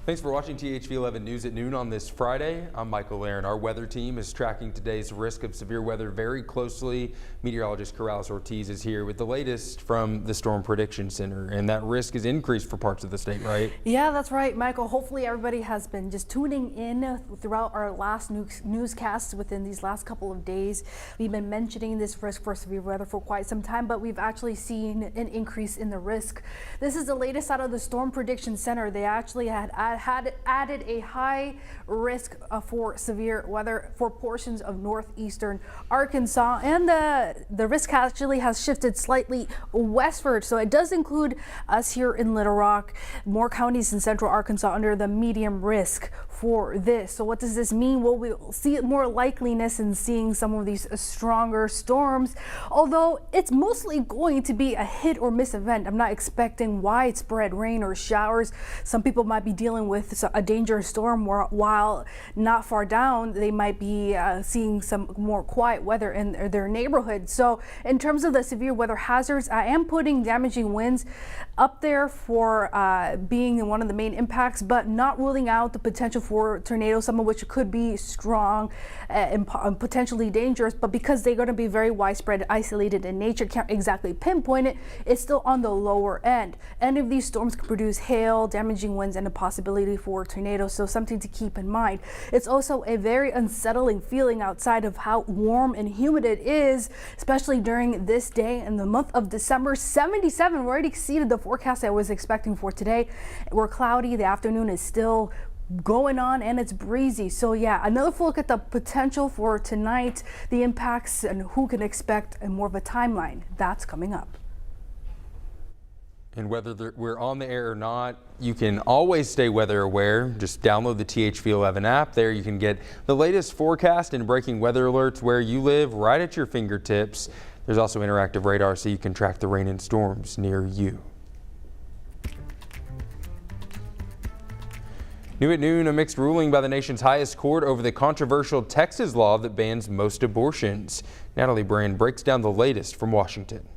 Thanks for watching THV 11 News at noon on this Friday. I'm Michael Aaron. Our weather team is tracking today's risk of severe weather very closely. Meteorologist Corrales Ortiz is here with the latest from the Storm Prediction Center, and that risk is increased for parts of the state, right? Yeah, that's right, Michael. Hopefully everybody has been just tuning in throughout our last newscasts within these last couple of days. We've been mentioning this risk for severe weather for quite some time, but we've actually seen an increase in the risk. This is the latest out of the Storm Prediction Center. They actually had added a high risk for severe weather for portions of northeastern Arkansas, and the risk actually has shifted slightly westward. So it does include us here in Little Rock, more counties in central Arkansas under the medium risk for this. So what does this mean? Well, we'll see more likeliness in seeing some of these stronger storms, although it's mostly going to be a hit or miss event. I'm not expecting widespread rain or showers. Some people might be dealing with a dangerous storm, while not far down they might be seeing some more quiet weather in their neighborhood. So in terms of the severe weather hazards, I am putting damaging winds up there for being one of the main impacts, but not ruling out the potential for tornadoes, some of which could be strong and potentially dangerous. But because they're going to be very widespread, isolated in nature, can't exactly pinpoint it, it's still on the lower end. Any of these storms can produce hail, damaging winds, and a possibility for tornadoes, so something to keep in mind. It's also a very unsettling feeling outside of how warm and humid it is, especially during this day in the month of December. 77, we already exceeded the forecast I was expecting for today. We're cloudy, the afternoon is still going on, and it's breezy. So yeah, another look at the potential for tonight, the impacts, and who can expect and more of a timeline. That's coming up. And whether we're on the air or not, you can always stay weather aware. Just download the THV 11 app. There you can get the latest forecast and breaking weather alerts where you live right at your fingertips. There's also interactive radar so you can track the rain and storms near you. New at noon, a mixed ruling by the nation's highest court over the controversial Texas law that bans most abortions. Natalie Brand breaks down the latest from Washington.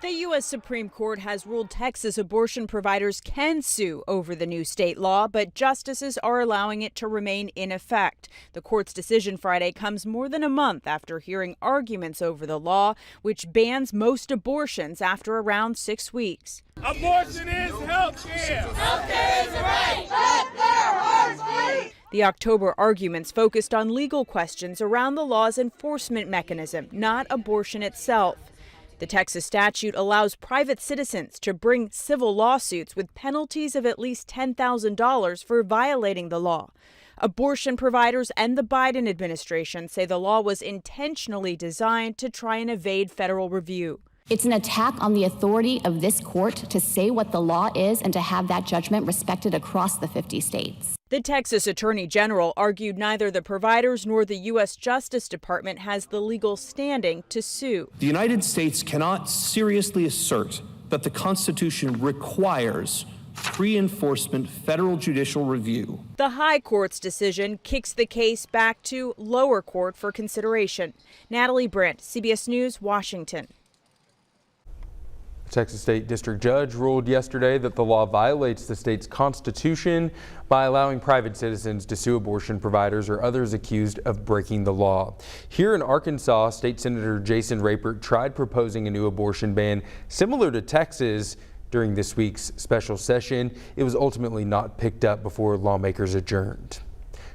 The U.S. Supreme Court has ruled Texas abortion providers can sue over the new state law, but justices are allowing it to remain in effect. The court's decision Friday comes more than a month after hearing arguments over the law, which bans most abortions after around 6 weeks. Abortion is health care. Health care is a right. Let their hearts beat. The October arguments focused on legal questions around the law's enforcement mechanism, not abortion itself. The Texas statute allows private citizens to bring civil lawsuits with penalties of at least $10,000 for violating the law. Abortion providers and the Biden administration say the law was intentionally designed to try and evade federal review. It's an attack on the authority of this court to say what the law is and to have that judgment respected across the 50 states. The Texas Attorney General argued neither the providers nor the U.S. Justice Department has the legal standing to sue. The United States cannot seriously assert that the Constitution requires pre-enforcement federal judicial review. The High Court's decision kicks the case back to lower court for consideration. Natalie Brandt, CBS News, Washington. Texas State District Judge ruled yesterday that the law violates the state's constitution by allowing private citizens to sue abortion providers or others accused of breaking the law. Here in Arkansas, State Senator Jason Rapert tried proposing a new abortion ban similar to Texas during this week's special session. It was ultimately not picked up before lawmakers adjourned.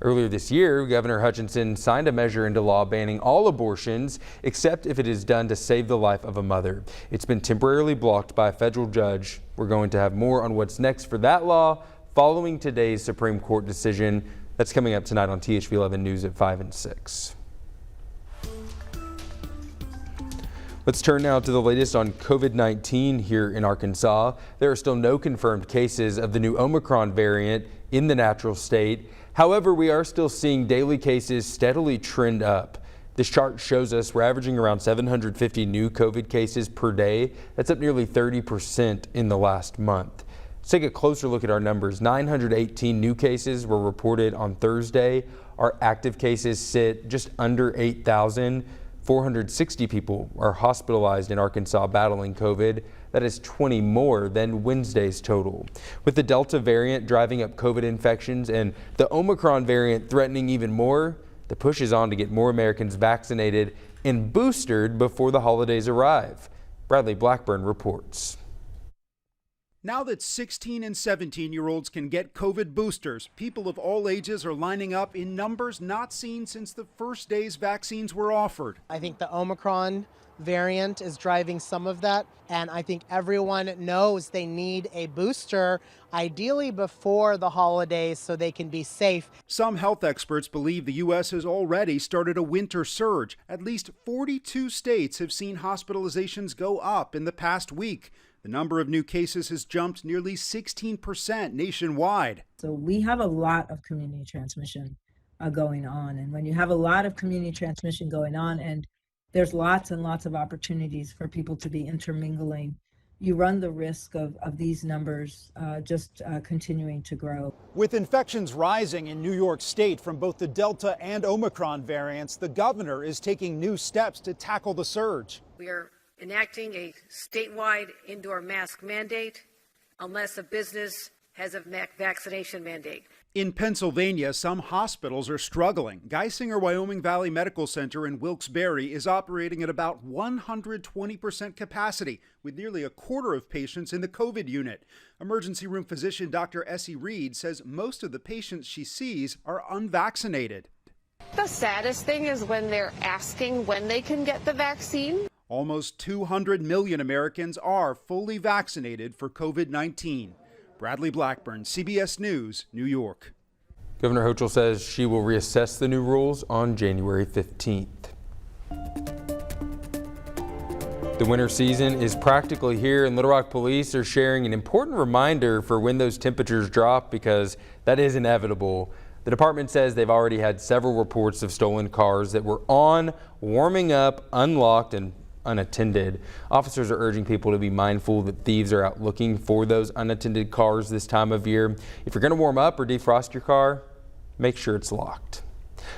Earlier this year, Governor Hutchinson signed a measure into law banning all abortions except if it is done to save the life of a mother. It's been temporarily blocked by a federal judge. We're going to have more on what's next for that law following today's Supreme Court decision. That's coming up tonight on THV 11 News at 5 and 6. Let's turn now to the latest on COVID-19 here in Arkansas. There are still no confirmed cases of the new Omicron variant in the natural state. However, we are still seeing daily cases steadily trend up. This chart shows us we're averaging around 750 new COVID cases per day. That's up nearly 30% in the last month. Let's take a closer look at our numbers. 918 new cases were reported on Thursday. Our active cases sit just under 8,000. 460 people are hospitalized in Arkansas battling COVID. That is 20 more than Wednesday's total. With the Delta variant driving up COVID infections and the Omicron variant threatening even more, the push is on to get more Americans vaccinated and boosted before the holidays arrive. Bradley Blackburn reports. Now that 16 and 17-year-olds can get COVID boosters, people of all ages are lining up in numbers not seen since the first days vaccines were offered. I think the Omicron variant is driving some of that, and I think everyone knows they need a booster, ideally before the holidays, so they can be safe. Some health experts believe the U.S. has already started a winter surge. At least 42 states have seen hospitalizations go up in the past week. The number of new cases has jumped nearly 16% nationwide. So we have a lot of community transmission going on. And when you have a lot of community transmission going on, and there's lots and lots of opportunities for people to be intermingling, you run the risk of these numbers continuing to grow. With infections rising in New York State from both the Delta and Omicron variants, the governor is taking new steps to tackle the surge. We are enacting a statewide indoor mask mandate unless a business has a vaccination mandate. In Pennsylvania, some hospitals are struggling. Geisinger Wyoming Valley Medical Center in Wilkes-Barre is operating at about 120% capacity, with nearly a quarter of patients in the COVID unit. Emergency room physician Dr. Essie Reed says most of the patients she sees are unvaccinated. The saddest thing is when they're asking when they can get the vaccine. Almost 200 million Americans are fully vaccinated for COVID-19. Bradley Blackburn, CBS News, New York. Governor Hochul says she will reassess the new rules on January 15th. The winter season is practically here, and Little Rock police are sharing an important reminder for when those temperatures drop, because that is inevitable. The department says they've already had several reports of stolen cars that were on, warming up, unlocked, and unattended. Officers are urging people to be mindful that thieves are out looking for those unattended cars this time of year. If you're going to warm up or defrost your car, make sure it's locked.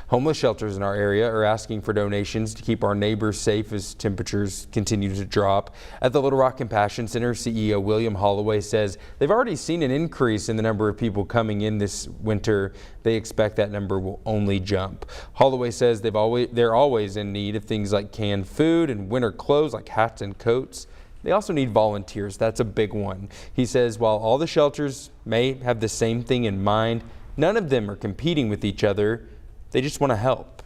Homeless shelters in our area are asking for donations to keep our neighbors safe as temperatures continue to drop. At the Little Rock Compassion Center, CEO William Holloway says they've already seen an increase in the number of people coming in this winter. They expect that number will only jump. Holloway says they're always in need of things like canned food and winter clothes like hats and coats. They also need volunteers. That's a big one. He says while all the shelters may have the same thing in mind, none of them are competing with each other. They just want to help.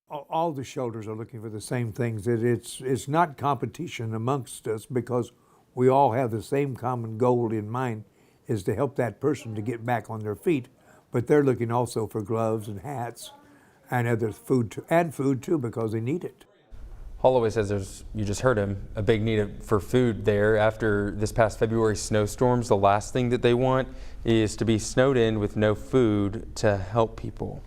All the shelters are looking for the same things. It's not competition amongst us, because we all have the same common goal in mind, is to help that person to get back on their feet. But they're looking also for gloves and hats and other food, and food too, because they need it. Holloway says you just heard him, a big need for food there. After this past February snowstorms, the last thing that they want is to be snowed in with no food to help people.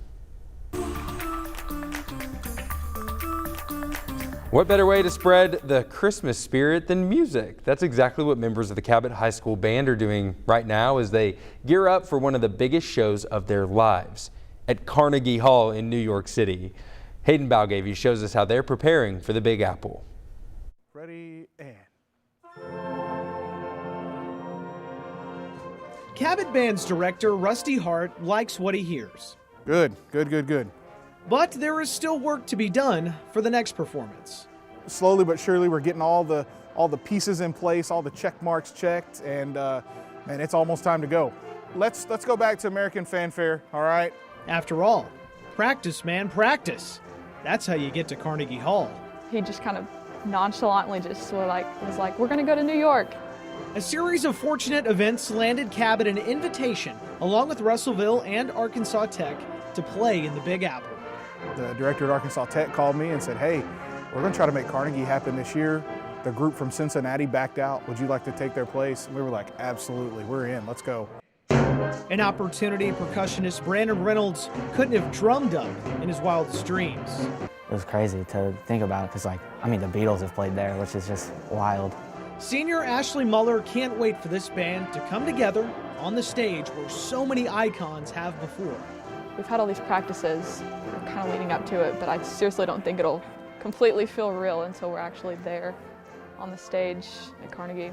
What better way to spread the Christmas spirit than music? That's exactly what members of the Cabot High School Band are doing right now as they gear up for one of the biggest shows of their lives at Carnegie Hall in New York City. Hayden Balgavy shows us how they're preparing for the Big Apple. Ready and... Cabot Band's director, Rusty Hart, likes what he hears. Good. But there is still work to be done for the next performance. Slowly but surely, we're getting all the pieces in place, all the check marks checked, and man, it's almost time to go. Let's go back to American Fanfare, all right? After all, practice, man, practice. That's how you get to Carnegie Hall. He just kind of nonchalantly just was like, we're going to go to New York. A series of fortunate events landed Cabot an invitation, along with Russellville and Arkansas Tech, to play in the Big Apple. The director at Arkansas Tech called me and said, hey, we're going to try to make Carnegie happen this year. The group from Cincinnati backed out. Would you like to take their place? And we were like, absolutely, we're in, let's go. An opportunity percussionist Brandon Reynolds couldn't have drummed up in his wildest dreams. It was crazy to think about because, the Beatles have played there, which is just wild. Senior Ashley Muller can't wait for this band to come together on the stage where so many icons have before. We've had all these practices kind of leading up to it, but I seriously don't think it'll completely feel real until we're actually there on the stage at Carnegie.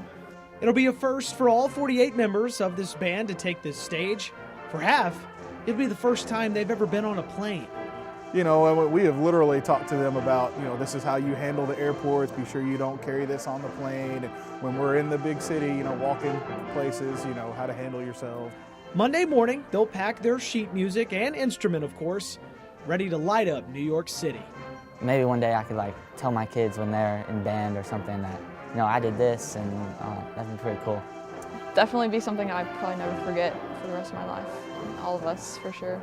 It'll be a first for all 48 members of this band to take this stage. For half, it'll be the first time they've ever been on a plane. You know, we have literally talked to them about, you know, this is how you handle the airports, be sure you don't carry this on the plane, and when we're in the big city, you know, walking places, you know, how to handle yourself. Monday morning, they'll pack their sheet music and instrument, of course, ready to light up New York City. Maybe one day I could like tell my kids when they're in band or something that, you know, I did this, and that'd be pretty cool. Definitely be something I probably never forget for the rest of my life. All of us, for sure.